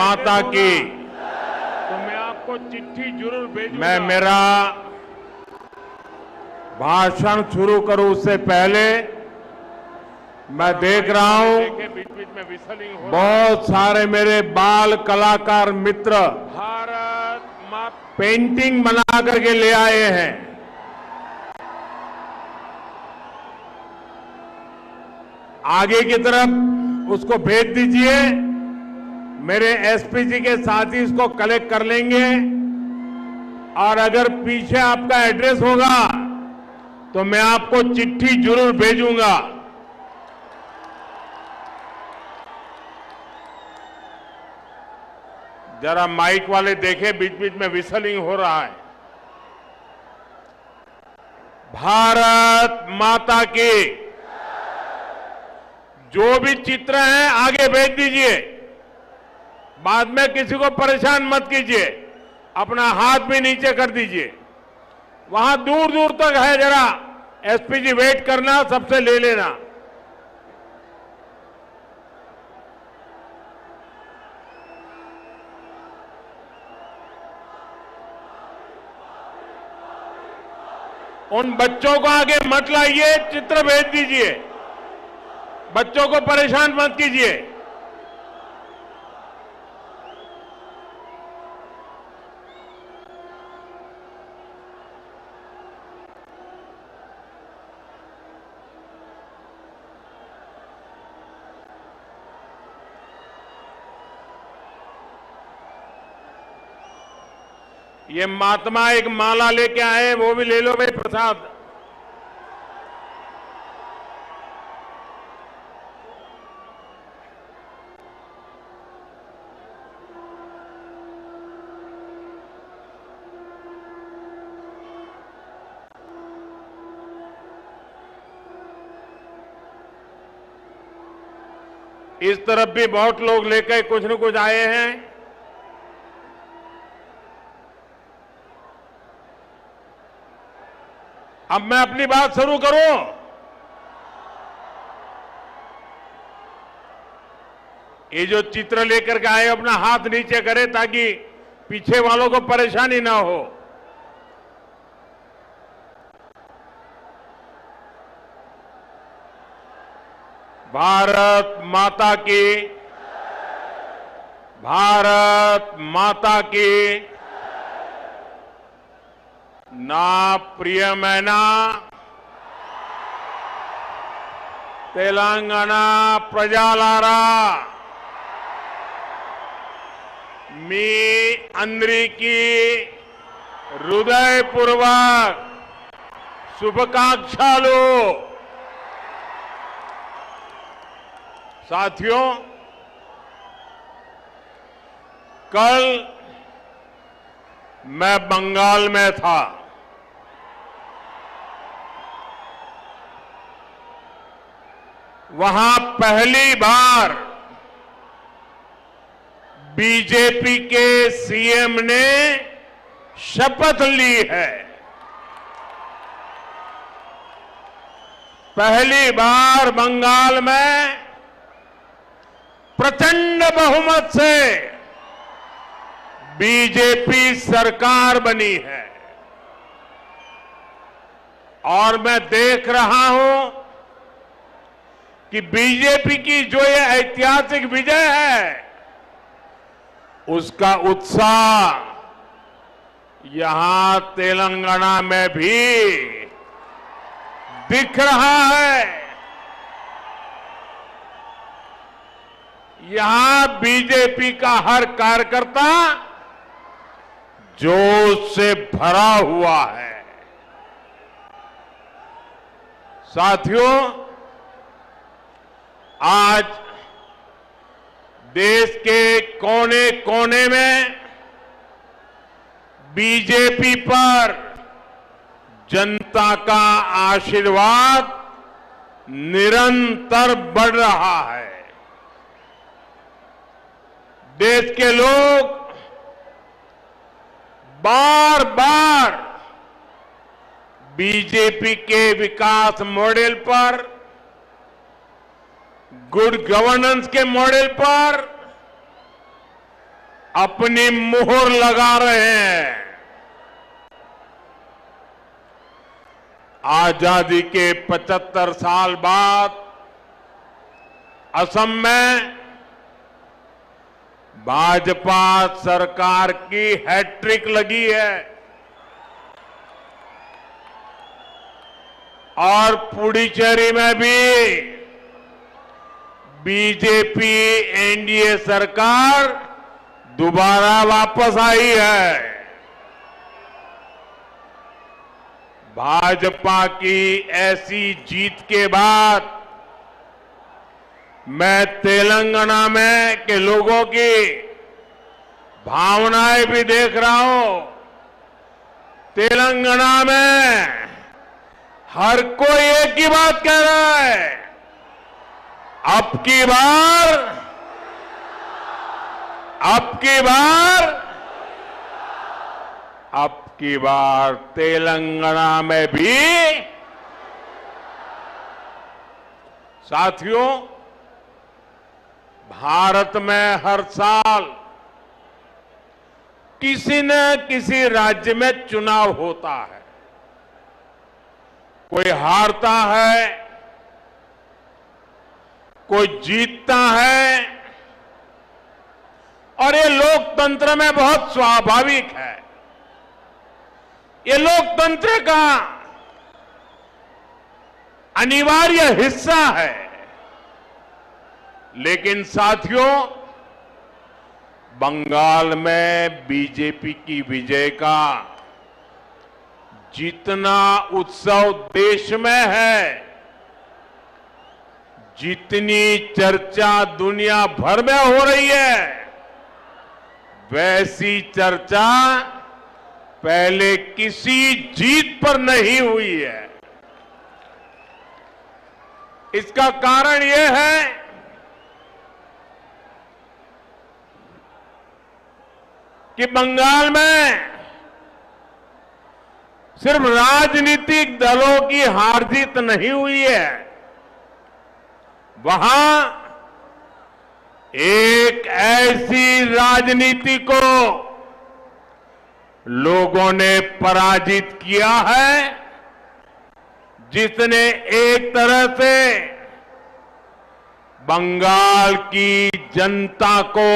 माता की। तो मैं आपको चिट्ठी जरूर भेजूंगा। मैं मेरा भाषण शुरू करूं उससे पहले मैं देख रहा हूं बीच-बीच में विसलिंग हो रहा है। बहुत सारे मेरे बाल कलाकार मित्र भारत माता पेंटिंग बना करके ले आए हैं। आगे की तरफ उसको भेज दीजिए। मेरे एसपी जी के साथी इसको कलेक्ट कर लेंगे और अगर पीछे आपका एड्रेस होगा तो मैं आपको चिट्ठी जरूर भेजूंगा। जरा माइक वाले देखें, बीच बीच में विसलिंग हो रहा है। भारत माता की। जो भी चित्र हैं आगे भेज दीजिए। बाद में किसी को परेशान मत कीजिए। अपना हाथ भी नीचे कर दीजिए। वहां दूर दूर तक है, जरा एसपी जी वेट करना, सबसे ले लेना। उन बच्चों को आगे मत लाइए, चित्र भेज दीजिए। बच्चों को परेशान मत कीजिए। ये महात्मा एक माला लेके आए, वो भी ले लो भाई प्रसाद। इस तरफ भी बहुत लोग लेकर कुछ न कुछ आए हैं। अब मैं अपनी बात शुरू करूं। ये जो चित्र लेकर के आए अपना हाथ नीचे करें ताकि पीछे वालों को परेशानी ना हो। भारत माता की। भारत माता की। నా ప్రియమైన తెలంగాణ ప్రజలారా, మీ అందరికీ హృదయపూర్వక शुभकामनाएं। साथियों, कल मैं बंगाल में था। वहां पहली बार बीजेपी के सीएम ने शपथ ली है। पहली बार बंगाल में प्रचंड बहुमत से बीजेपी सरकार बनी है। और मैं देख रहा हूं कि बीजेपी की जो ये ऐतिहासिक विजय है, उसका उत्साह यहां तेलंगाना में भी दिख रहा है। यहां बीजेपी का हर कार्यकर्ता जोश से भरा हुआ है। साथियों, आज देश के कोने कोने में बीजेपी पर जनता का आशीर्वाद निरंतर बढ़ रहा है। देश के लोग बार बार बीजेपी के विकास मॉडल पर, गुड गवर्नेंस के मॉडल पर अपनी मुहर लगा रहे हैं। आजादी के 75 साल बाद असम में भाजपा सरकार की हैट्रिक लगी है और पुडुचेरी में भी बीजेपी एनडीए सरकार दोबारा वापस आई है। भाजपा की ऐसी जीत के बाद मैं तेलंगाना में के लोगों की भावनाएं भी देख रहा हूं। तेलंगाना में हर कोई एक ही बात कह रहा है, अब की बार तेलंगाना में भी। साथियों, भारत में हर साल किसी न किसी राज्य में चुनाव होता है। कोई हारता है, कोई जीतता है, और ये लोकतंत्र में बहुत स्वाभाविक है। ये लोकतंत्र का अनिवार्य हिस्सा है। लेकिन साथियों, बंगाल में बीजेपी की विजय का जितना उत्सव देश में है, जितनी चर्चा दुनिया भर में हो रही है, वैसी चर्चा पहले किसी जीत पर नहीं हुई है। इसका कारण यह है कि बंगाल में सिर्फ राजनीतिक दलों की हार जीत नहीं हुई है, वहां एक ऐसी राजनीति को लोगों ने पराजित किया है जिसने एक तरह से बंगाल की जनता को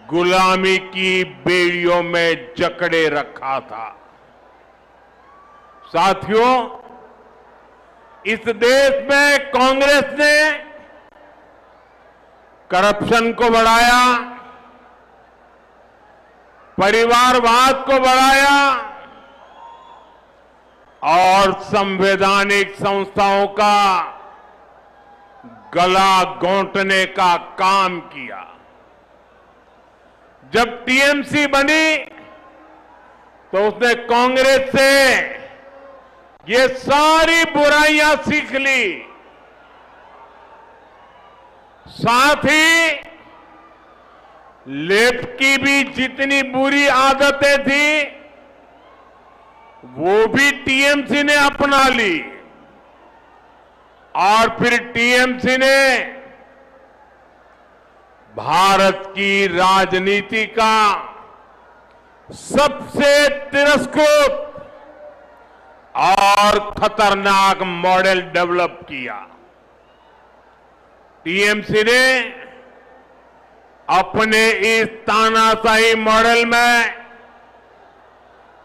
गुलामी की बेड़ियों में जकड़े रखा था। साथियों, इस देश में कांग्रेस ने करप्शन को बढ़ाया, परिवारवाद को बढ़ाया और संवैधानिक संस्थाओं का गला घोंटने का काम किया। जब टीएमसी बनी तो उसने कांग्रेस से ये सारी बुराइयां सीख ली, साथ ही लेफ्ट की भी जितनी बुरी आदतें थी वो भी टीएमसी ने अपना ली और फिर टीएमसी ने भारत की राजनीति का सबसे तिरस्कृत और खतरनाक मॉडल डेवलप किया। टीएमसी ने अपने इस तानाशाही मॉडल में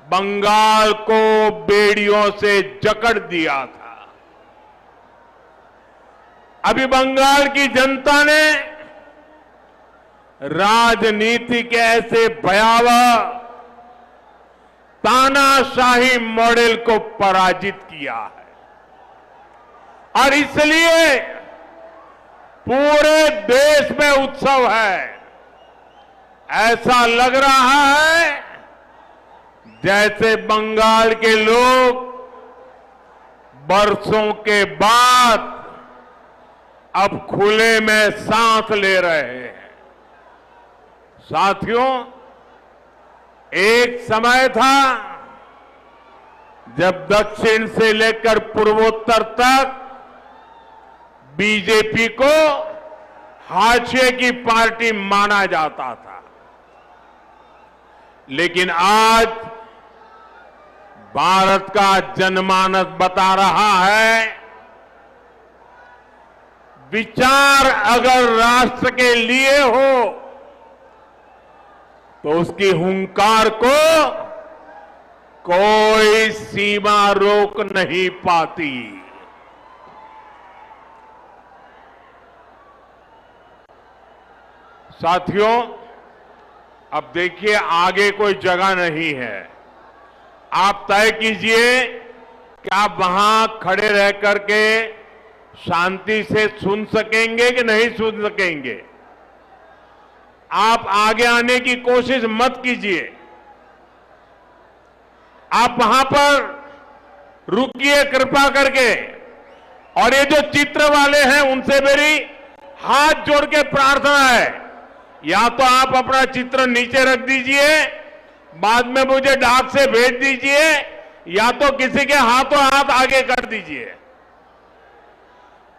बंगाल को बेड़ियों से जकड़ दिया था। अभी बंगाल की जनता ने राजनीति के ऐसे भयावह तानाशाही मॉडल को पराजित किया है और इसलिए पूरे देश में उत्सव है। ऐसा लग रहा है जैसे बंगाल के लोग बरसों के बाद अब खुले में सांस ले रहे हैं। साथियों, एक समय था जब दक्षिण से लेकर पूर्वोत्तर तक बीजेपी को हाशिए की पार्टी माना जाता था। लेकिन आज भारत का जनमानस बता रहा है, विचार अगर राष्ट्र के लिए हो तो उसकी हुंकार को कोई सीमा रोक नहीं पाती। साथियों, अब देखिए आगे कोई जगह नहीं है। आप तय कीजिए कि आप वहां खड़े रह करके शांति से सुन सकेंगे कि नहीं सुन सकेंगे। आप आगे आने की कोशिश मत कीजिए। आप वहां पर रुकिए कृपा करके। और ये जो चित्र वाले हैं उनसे मेरी हाथ जोड़ के प्रार्थना है, या तो आप अपना चित्र नीचे रख दीजिए, बाद में मुझे डाक से भेज दीजिए, या तो किसी के हाथों हाथ आगे कर दीजिए।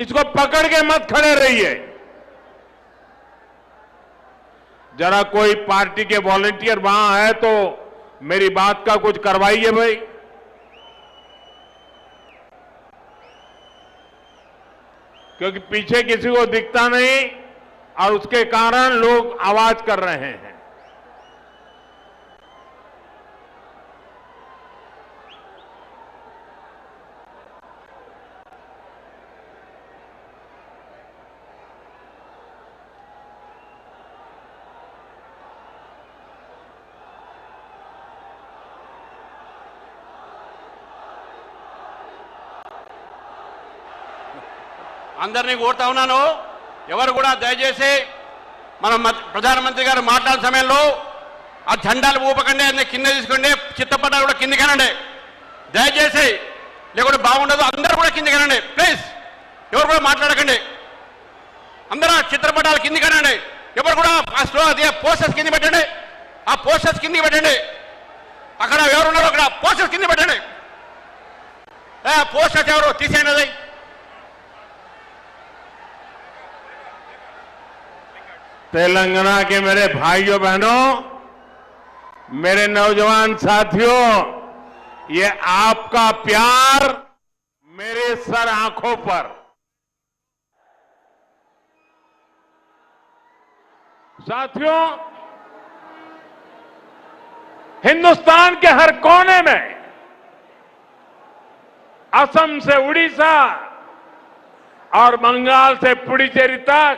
इसको पकड़ के मत खड़े रहिए। जरा कोई पार्टी के वॉलंटियर वहां है तो मेरी बात का कुछ करवाइए भाई। क्योंकि पीछे किसी को दिखता नहीं और उसके कारण लोग आवाज कर रहे हैं। అందరినీ కోరుతా ఉన్నాను, ఎవరు కూడా దయచేసి మన ప్రధానమంత్రి గారు మాట్లాడే సమయంలో ఆ జెండాలు ఊపకండి, అన్ని కింద తీసుకోండి, చిత్తపట్టాలు కూడా కిందికి అనండి దయచేసి, లేకుంటే బాగుండదు. అందరూ కూడా కిందికి అనండి ప్లీజ్. ఎవరు కూడా మాట్లాడకండి, అందరూ చిత్రపటాలు కిందికి అనండి. ఎవరు కూడా అదే పోస్టర్స్ కింద పెట్టండి, ఆ పోస్టర్స్ కిందికి పెట్టండి. అక్కడ ఎవరున్నారో అక్కడ పోస్టర్స్ కింద పెట్టండి. పోస్టర్స్ ఎవరు తీసేయండి. तेलंगाना के मेरे भाइयों बहनों, मेरे नौजवान साथियों, ये आपका प्यार मेरे सर आंखों पर। साथियों, हिंदुस्तान के हर कोने में, असम से उड़ीसा और बंगाल से पुडुचेरी तक,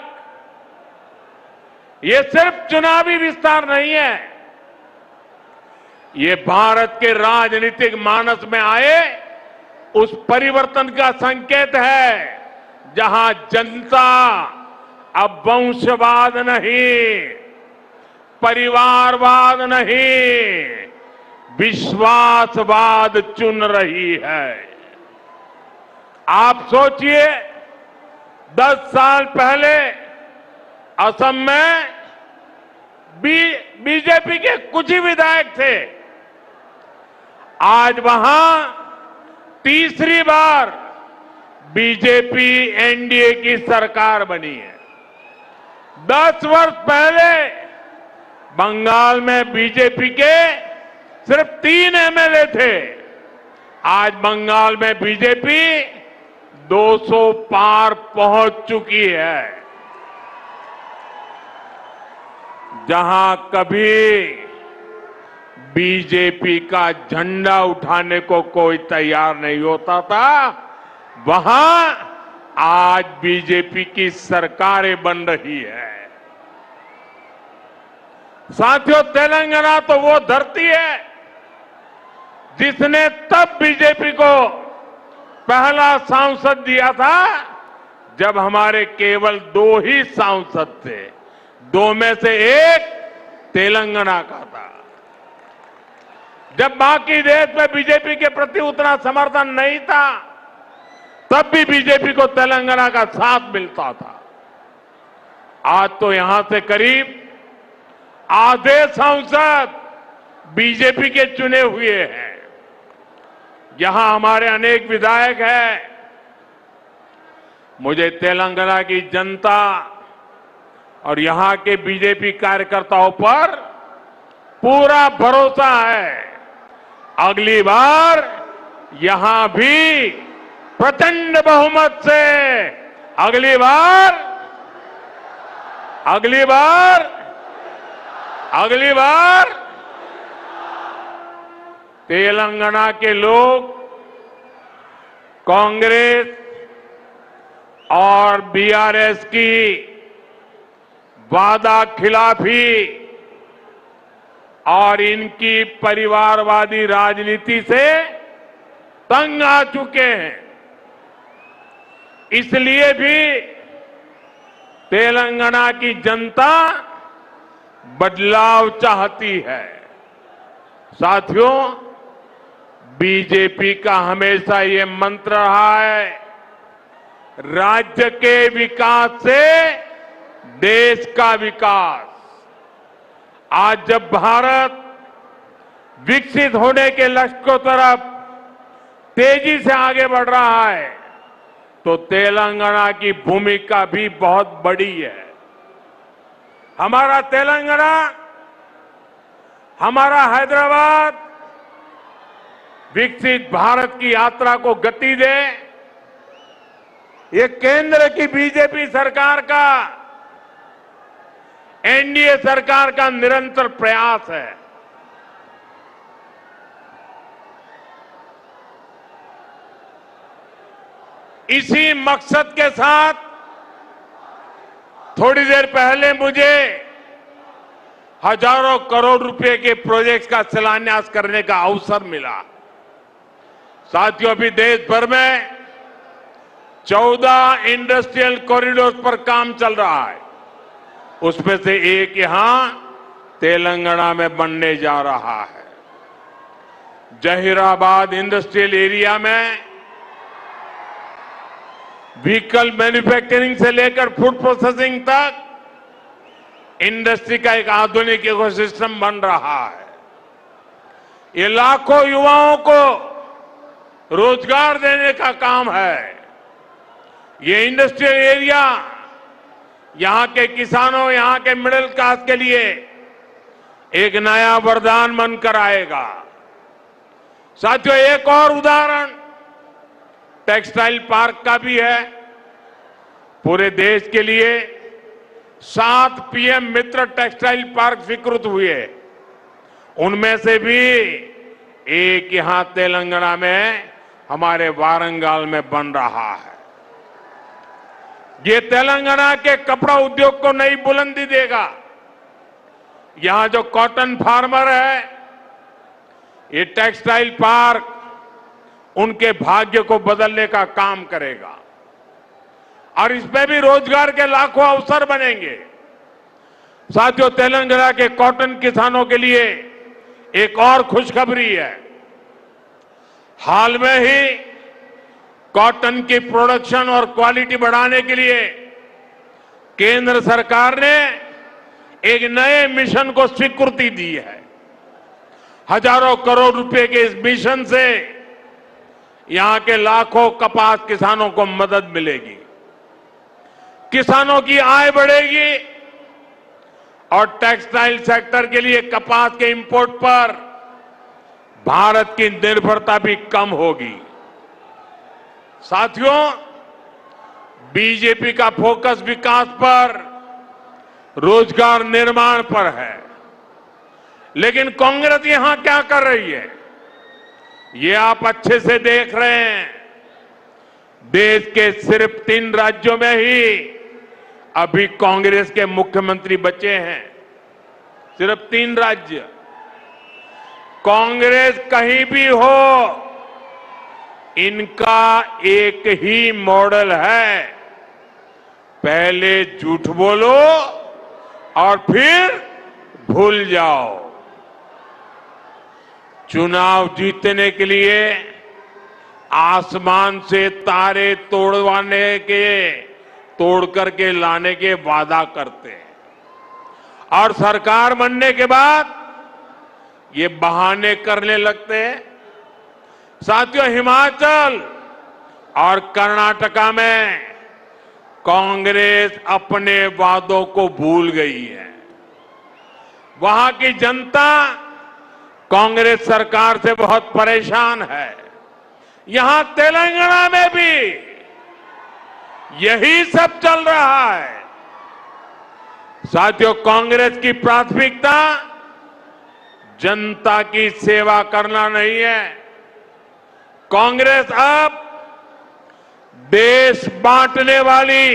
ये सिर्फ चुनावी विस्तार नहीं है, ये भारत के राजनीतिक मानस में आए उस परिवर्तन का संकेत है, जहां जनता अब वंशवाद नहीं, परिवारवाद नहीं, विश्वासवाद चुन रही है। आप सोचिए, 10 साल पहले असम में बीजेपी के कुछ ही विधायक थे। आज वहां तीसरी बार बीजेपी एनडीए की सरकार बनी है। 10 वर्ष पहले बंगाल में बीजेपी के सिर्फ 3 एमएलए थे। आज बंगाल में बीजेपी 200 पार पहुंच चुकी है। जहां कभी बीजेपी का झंडा उठाने को कोई तैयार नहीं होता था, वहां आज बीजेपी की सरकारें बन रही है। साथियों, तेलंगाना तो वो धरती है जिसने तब बीजेपी को पहला सांसद दिया था जब हमारे केवल 2 ही सांसद थे। 2 में से एक तेलंगाना का था। जब बाकी देश में बीजेपी के प्रति उतना समर्थन नहीं था, तब भी बीजेपी को तेलंगाना का साथ मिलता था। आज तो यहां से करीब आधे सांसद बीजेपी के चुने हुए हैं। यहां हमारे अनेक विधायक हैं। मुझे तेलंगाना की जनता और यहां के बीजेपी कार्यकर्ताओं पर पूरा भरोसा है। अगली बार यहां भी प्रचंड बहुमत से अगली बार तेलंगाना के लोग कांग्रेस और बीआरएस की वादा खिलाफी और इनकी परिवारवादी राजनीति से तंग आ चुके हैं। इसलिए भी तेलंगाना की जनता बदलाव चाहती है। साथियों, बीजेपी का हमेशा ये मंत्र रहा है, राज्य के विकास से देश का विकास। आज जब भारत विकसित होने के लक्ष्य की तरफ तेजी से आगे बढ़ रहा है तो तेलंगाना की भूमिका भी बहुत बड़ी है। हमारा तेलंगाना, हमारा हैदराबाद विकसित भारत की यात्रा को गति दे, ये केंद्र की बीजेपी सरकार का, एनडीए सरकार का निरंतर प्रयास है। इसी मकसद के साथ थोड़ी देर पहले मुझे हजारों करोड़ रुपए के प्रोजेक्ट्स का शिलान्यास करने का अवसर मिला। साथियों, अभी देश भर में 14 इंडस्ट्रियल कॉरिडोर पर काम चल रहा है। उसमें से एक यहां तेलंगाना में बनने जा रहा है। जहीराबाद इंडस्ट्रियल एरिया में व्हीकल मैन्युफैक्चरिंग से लेकर फूड प्रोसेसिंग तक इंडस्ट्री का एक आधुनिक इकोसिस्टम बन रहा है। ये लाखों युवाओं को रोजगार देने का काम है। ये इंडस्ट्रियल एरिया यहां के किसानों, यहां के मिडिल क्लास के लिए एक नया वरदान बनकर आएगा। साथियों, एक और उदाहरण टेक्सटाइल पार्क का भी है। पूरे देश के लिए 7 पीएम मित्र टेक्सटाइल पार्क स्वीकृत हुए। उनमें से भी एक यहां तेलंगाना में हमारे वारंगल में बन रहा है। ये तेलंगाना के कपड़ा उद्योग को नई बुलंदी देगा। यहां जो कॉटन फार्मर है, ये टेक्सटाइल पार्क उनके भाग्य को बदलने का काम करेगा और इसमें भी रोजगार के लाखों अवसर बनेंगे। साथियों, तेलंगाना के कॉटन किसानों के लिए एक और खुशखबरी है। हाल में ही कॉटन की प्रोडक्शन और क्वालिटी बढ़ाने के लिए केंद्र सरकार ने एक नए मिशन को स्वीकृति दी है। हजारों करोड़ रुपए के इस मिशन से यहां के लाखों कपास किसानों को मदद मिलेगी, किसानों की आय बढ़ेगी और टेक्सटाइल सेक्टर के लिए कपास के इंपोर्ट पर भारत की निर्भरता भी कम होगी। साथियों, बीजेपी का फोकस विकास पर, रोजगार निर्माण पर है, लेकिन कांग्रेस यहां क्या कर रही है, ये आप अच्छे से देख रहे हैं। देश के सिर्फ 3 राज्यों में ही अभी कांग्रेस के मुख्यमंत्री बचे हैं। सिर्फ 3 राज्य। कांग्रेस कहीं भी हो, इनका एक ही मॉडल है, पहले झूठ बोलो और फिर भूल जाओ। चुनाव जीतने के लिए आसमान से तारे तोड़ करके लाने के वादा करते हैं और सरकार बनने के बाद ये बहाने करने लगते हैं। साथियों, हिमाचल और कर्नाटका में कांग्रेस अपने वादों को भूल गई है। वहां की जनता कांग्रेस सरकार से बहुत परेशान है। यहां तेलंगाना में भी यही सब चल रहा है। साथियों, कांग्रेस की प्राथमिकता जनता की सेवा करना नहीं है। कांग्रेस अब देश बांटने वाली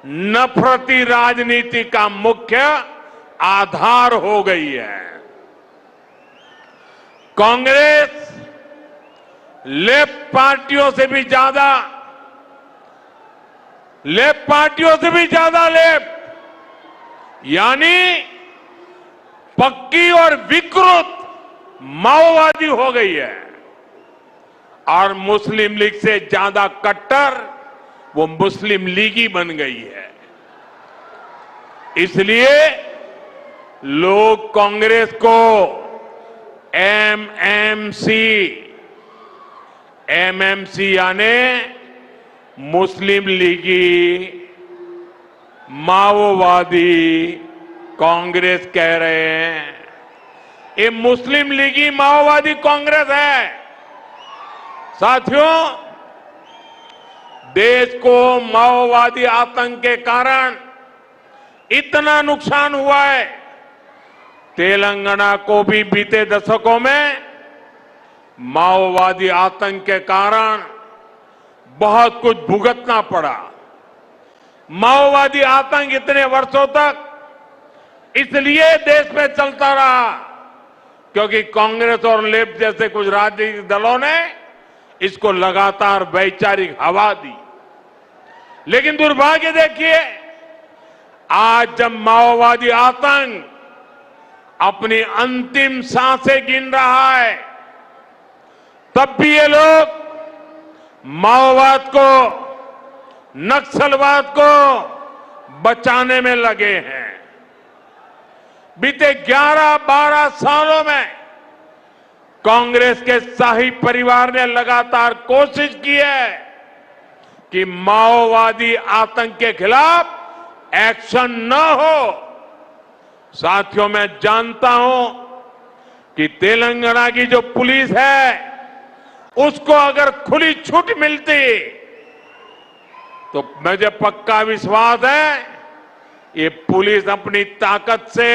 नफरती राजनीति का मुख्य आधार हो गई है। कांग्रेस लेफ्ट पार्टियों से भी ज्यादा लेफ्ट यानी पक्की और विकृत माओवादी हो गई है, और मुस्लिम लीग से ज्यादा कट्टर वो मुस्लिम लीगी बन गई है। इसलिए लोग कांग्रेस को एमएमसी यानी मुस्लिम लीगी माओवादी कांग्रेस कह रहे हैं। ये मुस्लिम लीगी माओवादी कांग्रेस है। साथियों, देश को माओवादी आतंक के कारण इतना नुकसान हुआ है। तेलंगाना को भी बीते दशकों में माओवादी आतंक के कारण बहुत कुछ भुगतना पड़ा। माओवादी आतंक इतने वर्षों तक इसलिए देश में चलता रहा क्योंकि कांग्रेस और लेफ्ट जैसे कुछ राजनीतिक दलों ने इसको लगातार वैचारिक हवा दी। लेकिन दुर्भाग्य देखिए, आज जब माओवादी आतंक अपनी अंतिम सांसें गिन रहा है, तब भी ये लोग माओवाद को, नक्सलवाद को बचाने में लगे हैं। बीते 11-12 सालों में कांग्रेस के शाही परिवार ने लगातार कोशिश की है कि माओवादी आतंक के खिलाफ एक्शन न हो। साथियों, मैं जानता हूं कि तेलंगाना की जो पुलिस है उसको अगर खुली छूट मिलती तो मुझे पक्का विश्वास है ये पुलिस अपनी ताकत से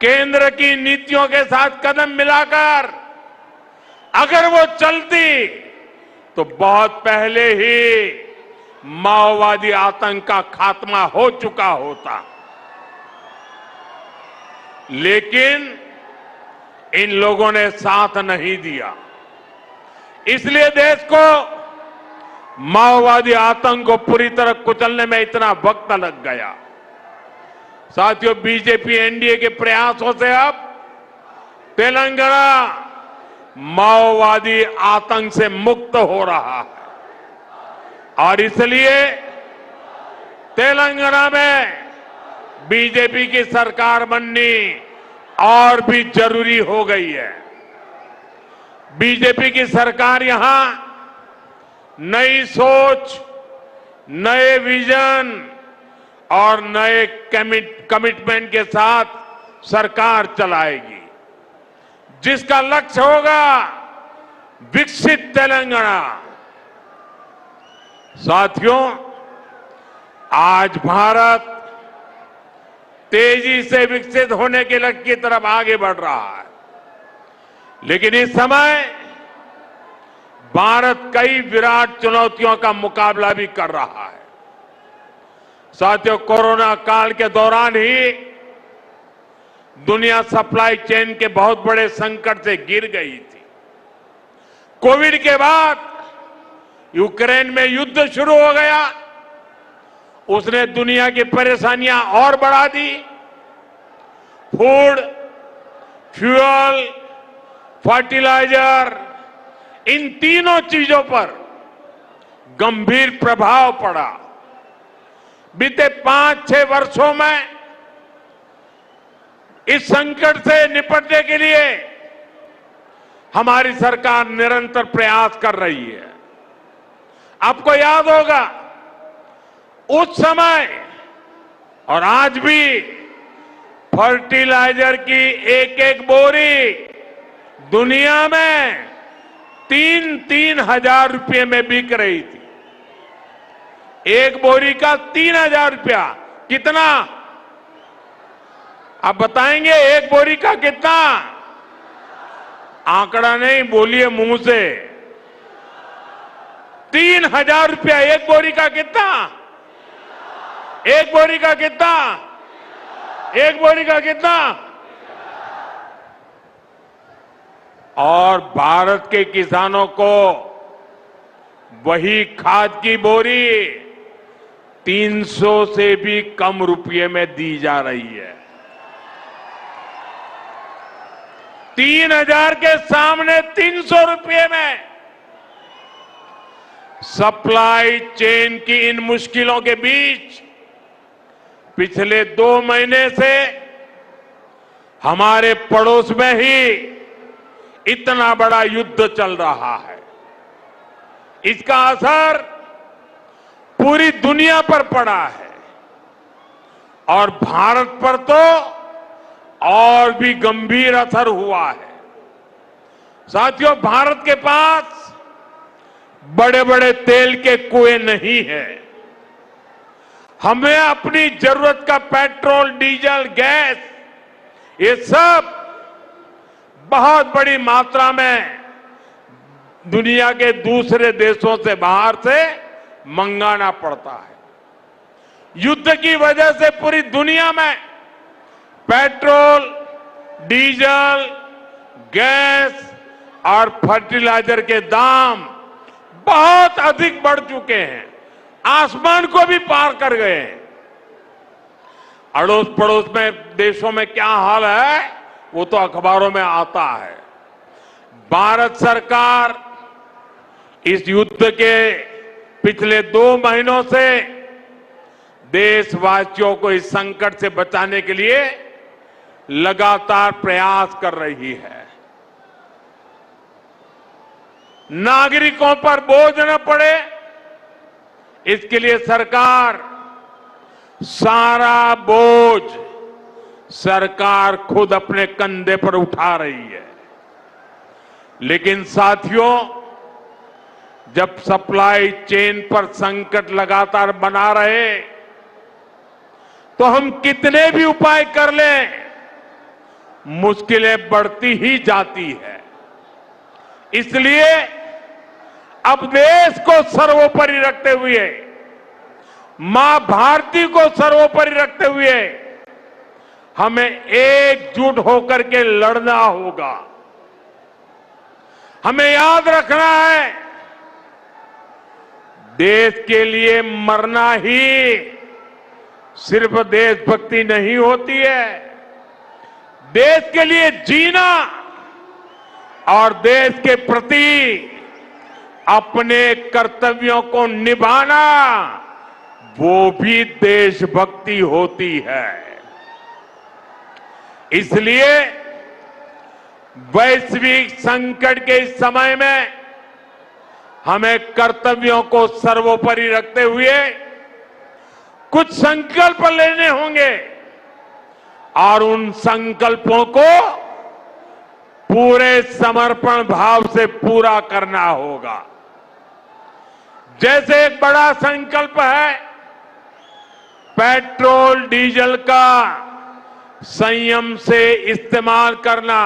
केंद्र की नीतियों के साथ कदम मिलाकर अगर वो चलती तो बहुत पहले ही माओवादी आतंक का खात्मा हो चुका होता। लेकिन इन लोगों ने साथ नहीं दिया। इसलिए देश को माओवादी आतंक को पूरी तरह कुचलने में इतना वक्त लग गया। साथियों, बीजेपी एनडीए के प्रयासों से अब तेलंगाना माओवादी आतंक से मुक्त हो रहा है और इसलिए तेलंगाना में बीजेपी की सरकार बननी और भी जरूरी हो गई है। बीजेपी की सरकार यहां नई सोच, नए विजन और नए कमिटमेंट के साथ सरकार चलाएगी, जिसका लक्ष्य होगा विकसित तेलंगाना। साथियों, आज भारत तेजी से विकसित होने के लक्ष्य की तरफ आगे बढ़ रहा है, लेकिन इस समय भारत कई विराट चुनौतियों का मुकाबला भी कर रहा है। साथियों, कोरोना काल के दौरान ही दुनिया सप्लाई चेन के बहुत बड़े संकट से गिर गई थी। कोविड के बाद यूक्रेन में युद्ध शुरू हो गया, उसने दुनिया की परेशानियां और बढ़ा दी। फूड, फ्यूल, फर्टिलाइजर, इन तीनों चीजों पर गंभीर प्रभाव पड़ा। बीते 5-6 वर्षों में इस संकट से निपटने के लिए हमारी सरकार निरंतर प्रयास कर रही है। आपको याद होगा उस समय और आज भी फर्टिलाइजर की एक एक बोरी दुनिया में 3-3 हजार रुपये में बिक रही थी। एक बोरी का 3,000 रुपया। कितना आप बताएंगे? एक बोरी का कितना? आंकड़ा नहीं, बोलिए मुंह से। 3,000 रुपया एक बोरी का। कितना? एक बोरी का कितना? एक बोरी का कितना? और भारत के किसानों को वही खाद की बोरी 300 से भी कम रुपये में दी जा रही है। 3,000 के सामने 300 रुपये में। सप्लाई चेन की इन मुश्किलों के बीच पिछले 2 महीने से हमारे पड़ोस में ही इतना बड़ा युद्ध चल रहा है। इसका असर पूरी दुनिया पर पड़ा है और भारत पर तो और भी गंभीर असर हुआ है। साथियों, भारत के पास बड़े बड़े तेल के कुएं नहीं है। हमें अपनी जरूरत का पेट्रोल, डीजल, गैस, ये सब बहुत बड़ी मात्रा में दुनिया के दूसरे देशों से, बाहर से मंगाना पड़ता है। युद्ध की वजह से पूरी दुनिया में पेट्रोल, डीजल, गैस और फर्टिलाइजर के दाम बहुत अधिक बढ़ चुके हैं, आसमान को भी पार कर गए हैं। अड़ोस पड़ोस में देशों में क्या हाल है वो तो अखबारों में आता है। भारत सरकार इस युद्ध के पिछले 2 महीनों से देशवासियों को इस संकट से बचाने के लिए लगातार प्रयास कर रही है। नागरिकों पर बोझ न पड़े, इसके लिए सरकार सारा बोझ सरकार खुद अपने कंधे पर उठा रही है। लेकिन साथियों, जब सप्लाई चेन पर संकट लगातार बना रहे तो हम कितने भी उपाय कर लें, मुश्किलें बढ़ती ही जाती है। इसलिए अब देश को सर्वोपरि रखते हुए, मां भारती को सर्वोपरि रखते हुए हमें एकजुट होकर के लड़ना होगा। हमें याद रखना है, देश के लिए मरना ही सिर्फ देशभक्ति नहीं होती है। देश के लिए जीना और देश के प्रति अपने कर्तव्यों को निभाना, वो भी देशभक्ति होती है। इसलिए वैश्विक संकट के इस समय में हमें कर्तव्यों को सर्वोपरि रखते हुए कुछ संकल्प लेने होंगे और उन संकल्पों को पूरे समर्पण भाव से पूरा करना होगा। जैसे एक बड़ा संकल्प है पेट्रोल डीजल का संयम से इस्तेमाल करना।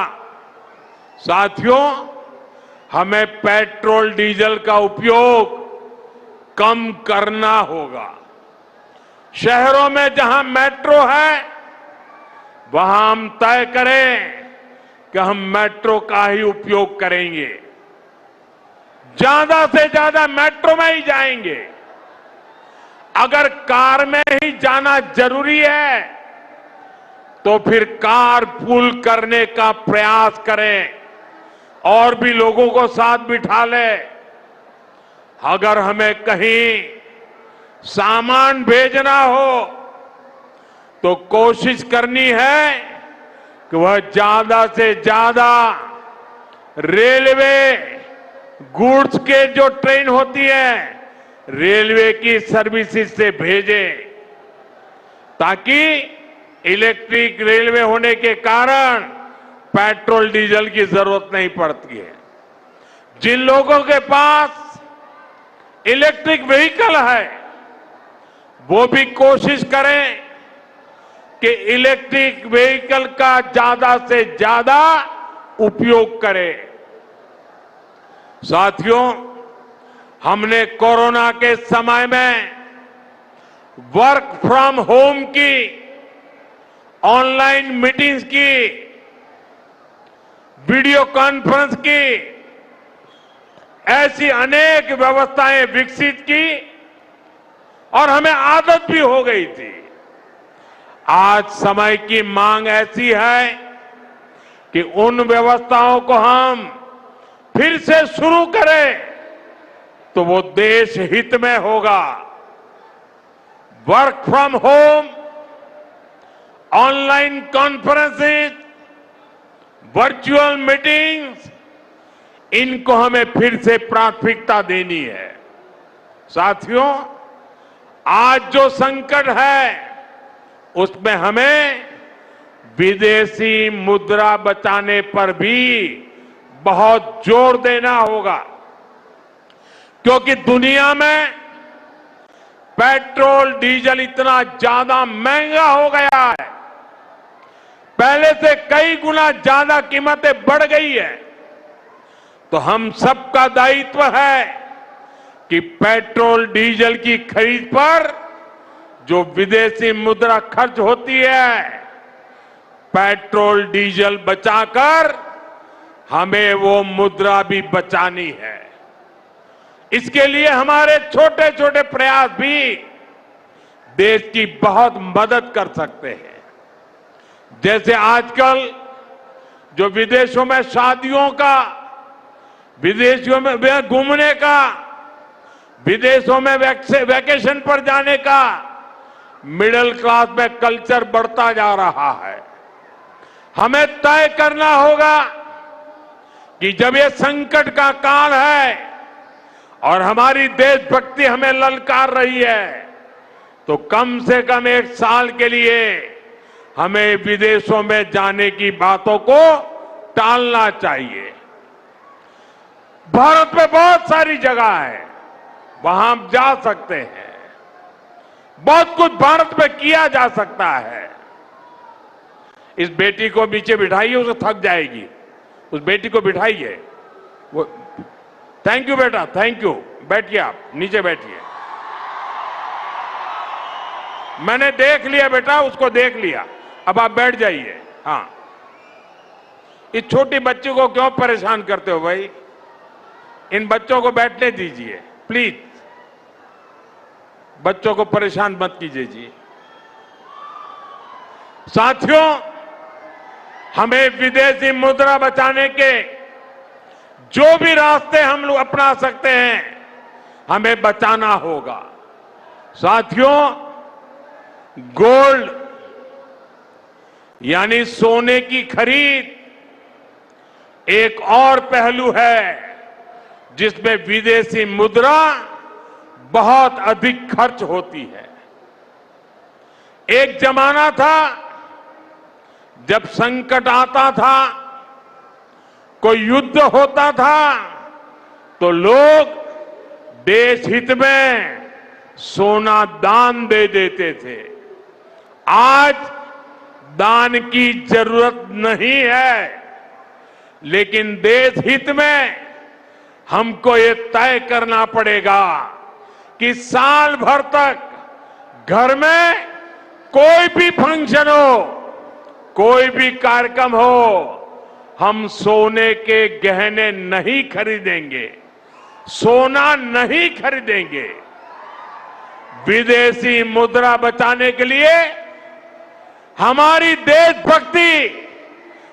साथियों, हमें पेट्रोल डीजल का उपयोग कम करना होगा। शहरों में जहां मेट्रो है वहां हम तय करें कि हम मेट्रो का ही उपयोग करेंगे, ज्यादा से ज्यादा मेट्रो में ही जाएंगे। अगर कार में ही जाना जरूरी है तो फिर कार पूल करने का प्रयास करें और भी लोगों को साथ बिठा ले। अगर हमें कहीं सामान भेजना हो तो कोशिश करनी है कि वह ज्यादा से ज्यादा रेलवे गुड्स के जो ट्रेन होती है रेलवे की सर्विसेज से भेजें, ताकि इलेक्ट्रिक रेलवे होने के कारण पेट्रोल डीजल की जरूरत नहीं पड़ती है। जिन लोगों के पास इलेक्ट्रिक व्हीकल है, वो भी कोशिश करें कि इलेक्ट्रिक व्हीकल का ज्यादा से ज्यादा उपयोग करें। साथियों, हमने कोरोना के समय में वर्क फ्रॉम होम की, ऑनलाइन मीटिंग्स की, वीडियो कॉन्फ्रेंस की, ऐसी अनेक व्यवस्थाएं विकसित की और हमें आदत भी हो गई थी। आज समय की मांग ऐसी है कि उन व्यवस्थाओं को हम फिर से शुरू करें तो वो देश हित में होगा। Work from home, online conferences, virtual meetings, इनको हमें फिर से प्राथमिकता देनी है। साथियों, आज जो संकट है उसमें हमें विदेशी मुद्रा बचाने पर भी बहुत जोर देना होगा, क्योंकि दुनिया में पेट्रोल डीजल इतना ज्यादा महंगा हो गया है, पहले से कई गुना ज्यादा कीमतें बढ़ गई है। तो हम सबका दायित्व है कि पेट्रोल डीजल की खरीद पर जो विदेशी मुद्रा खर्च होती है, पेट्रोल डीजल बचाकर हमें वो मुद्रा भी बचानी है। इसके लिए हमारे छोटे छोटे प्रयास भी देश की बहुत मदद कर सकते हैं। जैसे आजकल जो विदेशों में शादियों का, विदेशों में घूमने का, विदेशों में वैकेशन पर जाने का मिडिल क्लास में कल्चर बढ़ता जा रहा है। हमें तय करना होगा कि जब ये संकट का काल है और हमारी देशभक्ति हमें ललकार रही है, तो कम से कम एक साल के लिए हमें विदेशों में जाने की बातों को टालना चाहिए। भारत में बहुत सारी जगह है, वहां हम जा सकते हैं। बहुत कुछ भारत में किया जा सकता है। इस बेटी को नीचे बिठाइए, उसे थक जाएगी। उस बेटी को बिठाइए। वो थैंक यू बेटा, थैंक यू। बैठिए, आप नीचे बैठिए। मैंने देख लिया बेटा, उसको देख लिया, अब आप बैठ जाइए। हाँ, इस छोटी बच्ची को क्यों परेशान करते हो भाई? इन बच्चों को बैठने दीजिए प्लीज। बच्चों को परेशान मत कीजिए जी। साथियों, हमें विदेशी मुद्रा बचाने के जो भी रास्ते हम लोग अपना सकते हैं, हमें बचाना होगा। साथियों, गोल्ड यानी सोने की खरीद एक और पहलू है जिसमें विदेशी मुद्रा बहुत अधिक खर्च होती है। एक जमाना था जब संकट आता था, कोई युद्ध होता था, तो लोग देश हित में सोना दान दे देते थे। आज दान की जरूरत नहीं है, लेकिन देश हित में हमको ये तय करना पड़ेगा कि साल भर तक घर में कोई भी फंक्शन हो, कोई भी कार्यक्रम हो, हम सोने के गहने नहीं खरीदेंगे, सोना नहीं खरीदेंगे। विदेशी मुद्रा बचाने के लिए हमारी देशभक्ति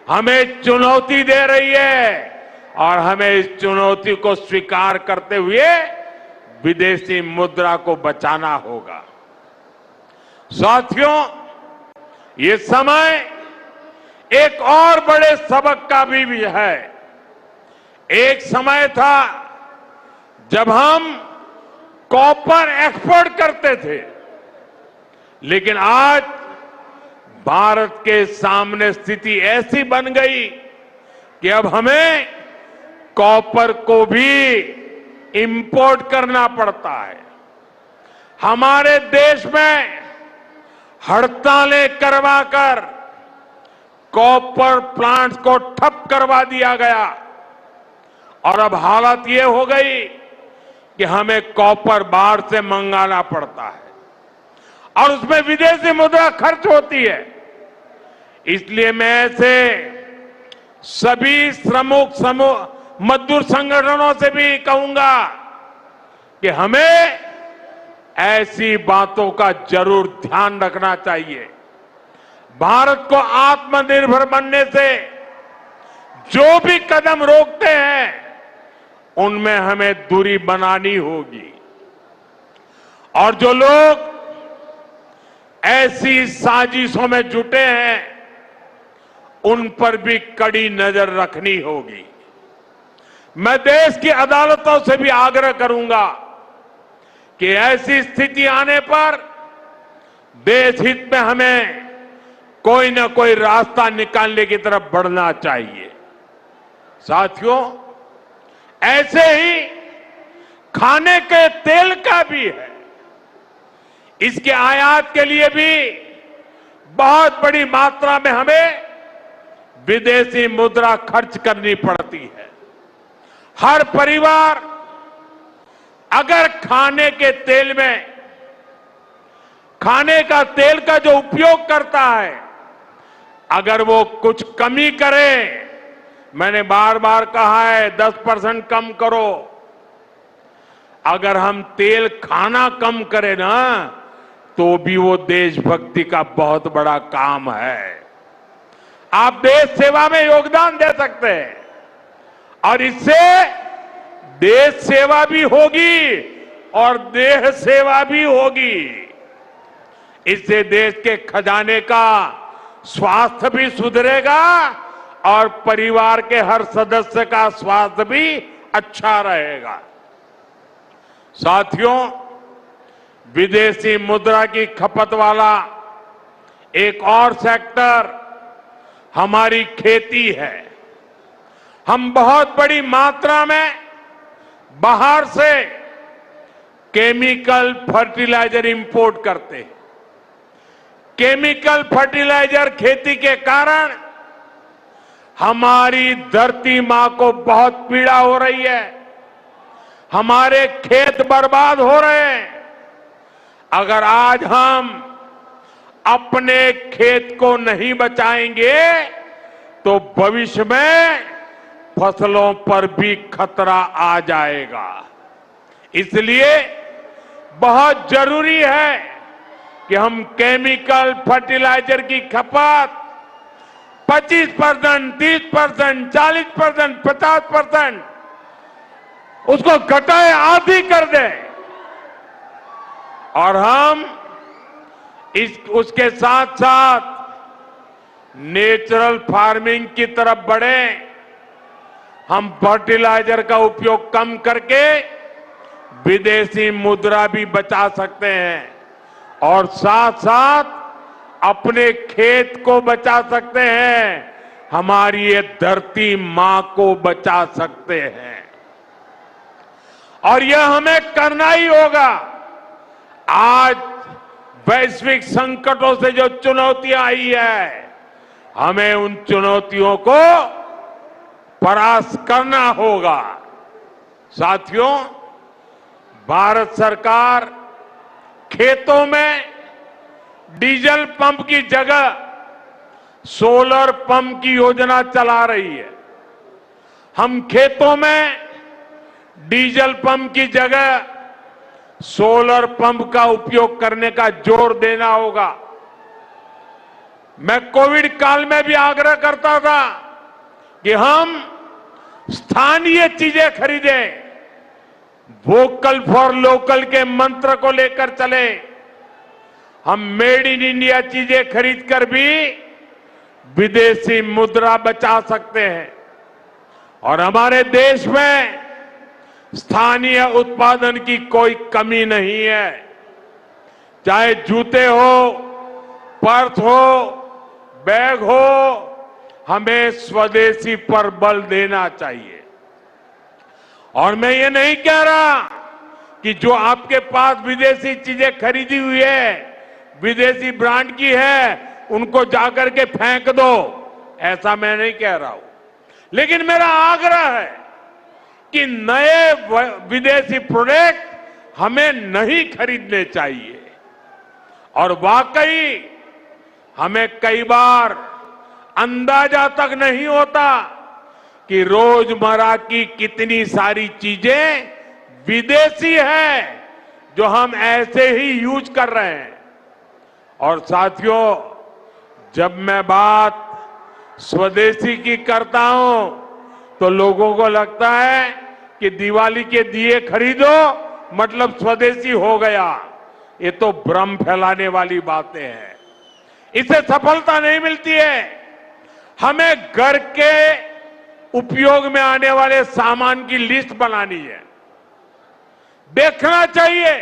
हमें चुनौती दे रही है और हमें इस चुनौती को स्वीकार करते हुए विदेशी मुद्रा को बचाना होगा। साथियों, ये समय एक और बड़े सबक का भी है। एक समय था जब हम कॉपर एक्सपोर्ट करते थे, लेकिन आज भारत के सामने स्थिति ऐसी बन गई कि अब हमें कॉपर को भी इंपोर्ट करना पड़ता है। हमारे देश में हड़तालें करवाकर कॉपर प्लांट्स को ठप करवा दिया गया और अब हालत ये हो गई कि हमें कॉपर बाहर से मंगाना पड़ता है और उसमें विदेशी मुद्रा खर्च होती है। इसलिए मैं ऐसे सभी श्रमिक समूह मजदूर संगठनों से भी कहूंगा कि हमें ऐसी बातों का जरूर ध्यान रखना चाहिए। भारत को आत्मनिर्भर बनने से जो भी कदम रोकते हैं उनमें हमें दूरी बनानी होगी और जो लोग ऐसी साजिशों में जुटे हैं उन पर भी कड़ी नजर रखनी होगी। मैं देश की अदालतों से भी आग्रह करूंगा कि ऐसी स्थिति आने पर देश हित में हमें कोई न कोई रास्ता निकालने की तरफ बढ़ना चाहिए। साथियों, ऐसे ही खाने के तेल का भी है। इसके आयात के लिए भी बहुत बड़ी मात्रा में हमें विदेशी मुद्रा खर्च करनी पड़ती है। हर परिवार अगर खाने के तेल में खाने का तेल का जो उपयोग करता है अगर वो कुछ कमी करे, मैंने बार बार कहा है 10% कम करो। अगर हम तेल खाना कम करें ना तो भी वो देशभक्ति का बहुत बड़ा काम है। आप देश सेवा में योगदान दे सकते हैं और इससे देश सेवा भी होगी और देह सेवा भी होगी। इससे देश के खजाने का स्वास्थ्य भी सुधरेगा और परिवार के हर सदस्य का स्वास्थ्य भी अच्छा रहेगा। साथियों, विदेशी मुद्रा की खपत वाला एक और सेक्टर हमारी खेती है। हम बहुत बड़ी मात्रा में बाहर से केमिकल फर्टिलाइजर इंपोर्ट करते हैं। केमिकल फर्टिलाइजर खेती के कारण हमारी धरती मां को बहुत पीड़ा हो रही है। हमारे खेत बर्बाद हो रहे हैं। अगर आज हम अपने खेत को नहीं बचाएंगे तो भविष्य में फसलों पर भी खतरा आ जाएगा। इसलिए बहुत जरूरी है कि हम केमिकल फर्टिलाइजर की खपत 25%, 30%, 40%, 50% उसको घटाए, आधी कर दें और हम उसके साथ साथ नेचुरल फार्मिंग की तरफ बढ़ें। हम फर्टिलाइजर का उपयोग कम करके विदेशी मुद्रा भी बचा सकते हैं और साथ साथ अपने खेत को बचा सकते हैं, हमारी ये धरती मां को बचा सकते हैं और यह हमें करना ही होगा। आज वैश्विक संकटों से जो चुनौतियां आई है, हमें उन चुनौतियों को परास्त करना होगा। साथियों, भारत सरकार खेतों में डीजल पंप की जगह सोलर पंप की योजना चला रही है। हम खेतों में डीजल पंप की जगह सोलर पंप का उपयोग करने का जोर देना होगा। मैं कोविड काल में भी आग्रह करता था कि हम स्थानीय चीजें खरीदें, वोकल फॉर लोकल के मंत्र को लेकर चले। हम मेड इन इंडिया चीजें खरीदकर भी विदेशी मुद्रा बचा सकते हैं और हमारे देश में स्थानीय उत्पादन की कोई कमी नहीं है। चाहे जूते हो, पर्स हो, बैग हो, हमें स्वदेशी पर बल देना चाहिए। और मैं ये नहीं कह रहा कि जो आपके पास विदेशी चीजें खरीदी हुई है, विदेशी ब्रांड की है, उनको जाकर के फेंक दो, ऐसा मैं नहीं कह रहा हूं। लेकिन मेरा आग्रह है कि नए विदेशी प्रोडक्ट हमें नहीं खरीदने चाहिए। और वाकई हमें कई बार अंदाजा तक नहीं होता कि रोजमर्रा की कितनी सारी चीजें विदेशी है जो हम ऐसे ही यूज कर रहे हैं। और साथियों, जब मैं बात स्वदेशी की करता हूं तो लोगों को लगता है कि दिवाली के दिए खरीदो मतलब स्वदेशी हो गया। ये तो भ्रम फैलाने वाली बातें हैं, इससे सफलता नहीं मिलती है। हमें घर के उपयोग में आने वाले सामान की लिस्ट बनानी है। देखना चाहिए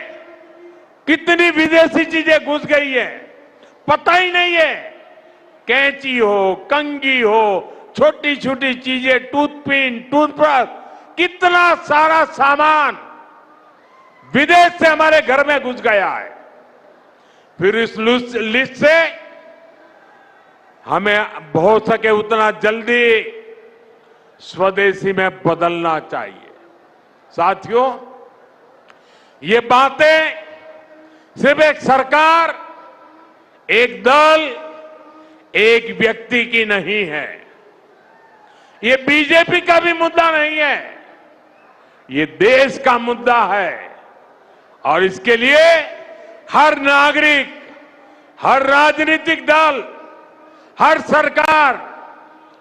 कितनी विदेशी चीजें घुस गई है, पता ही नहीं है। कैंची हो, कंघी हो, छोटी छोटी चीजें, टूथपिन, टूथब्रश, कितना सारा सामान विदेश से हमारे घर में घुस गया है। फिर इस लिस्ट से हमें हो सके उतना जल्दी स्वदेशी में बदलना चाहिए। साथियों, ये बातें सिर्फ एक सरकार, एक दल, एक व्यक्ति की नहीं है। ये बीजेपी का भी मुद्दा नहीं है, ये देश का मुद्दा है। और इसके लिए हर नागरिक, हर राजनीतिक दल, हर सरकार,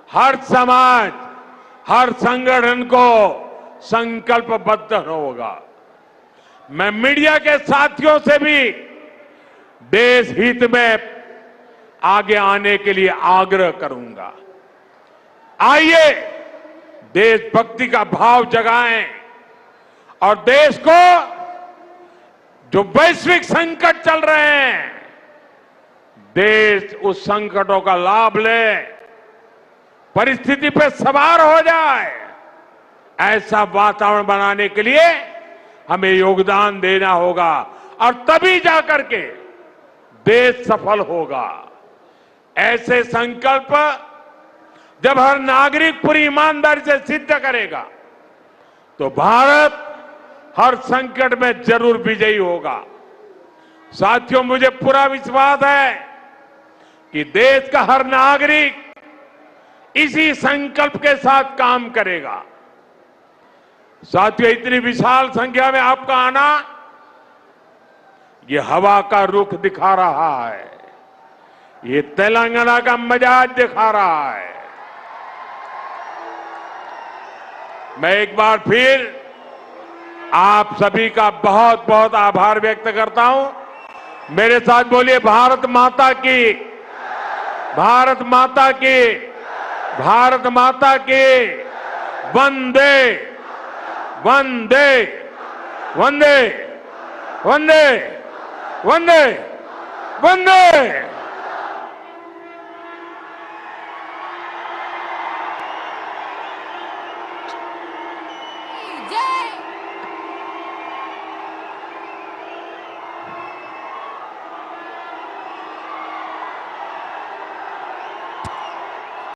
हर समाज, हर संगठन को संकल्पबद्ध होगा। मैं मीडिया के साथियों से भी देश हित में आगे आने के लिए आग्रह करूंगा। आइए देशभक्ति का भाव जगाएं और देश को जो वैश्विक संकट चल रहे हैं, देश उस संकटों का लाभ ले, परिस्थिति पे सवार हो जाए। ऐसा वातावरण बनाने के लिए हमें योगदान देना होगा और तभी जाकर के देश सफल होगा। ऐसे संकल्प जब हर नागरिक पूरी ईमानदारी से सिद्ध करेगा तो भारत हर संकट में जरूर विजयी होगा। साथियों, मुझे पूरा विश्वास है कि देश का हर नागरिक इसी संकल्प के साथ काम करेगा। साथियों, इतनी विशाल संख्या में आपका आना ये हवा का रुख दिखा रहा है, ये तेलंगाना का मिजाज दिखा रहा है। मैं एक बार फिर आप सभी का बहुत बहुत आभार व्यक्त करता हूं। मेरे साथ बोलिए, भारत माता की, भारत माता की, भारत माता की, वंदे वंदे वंदे वंदे वंदे वंदे।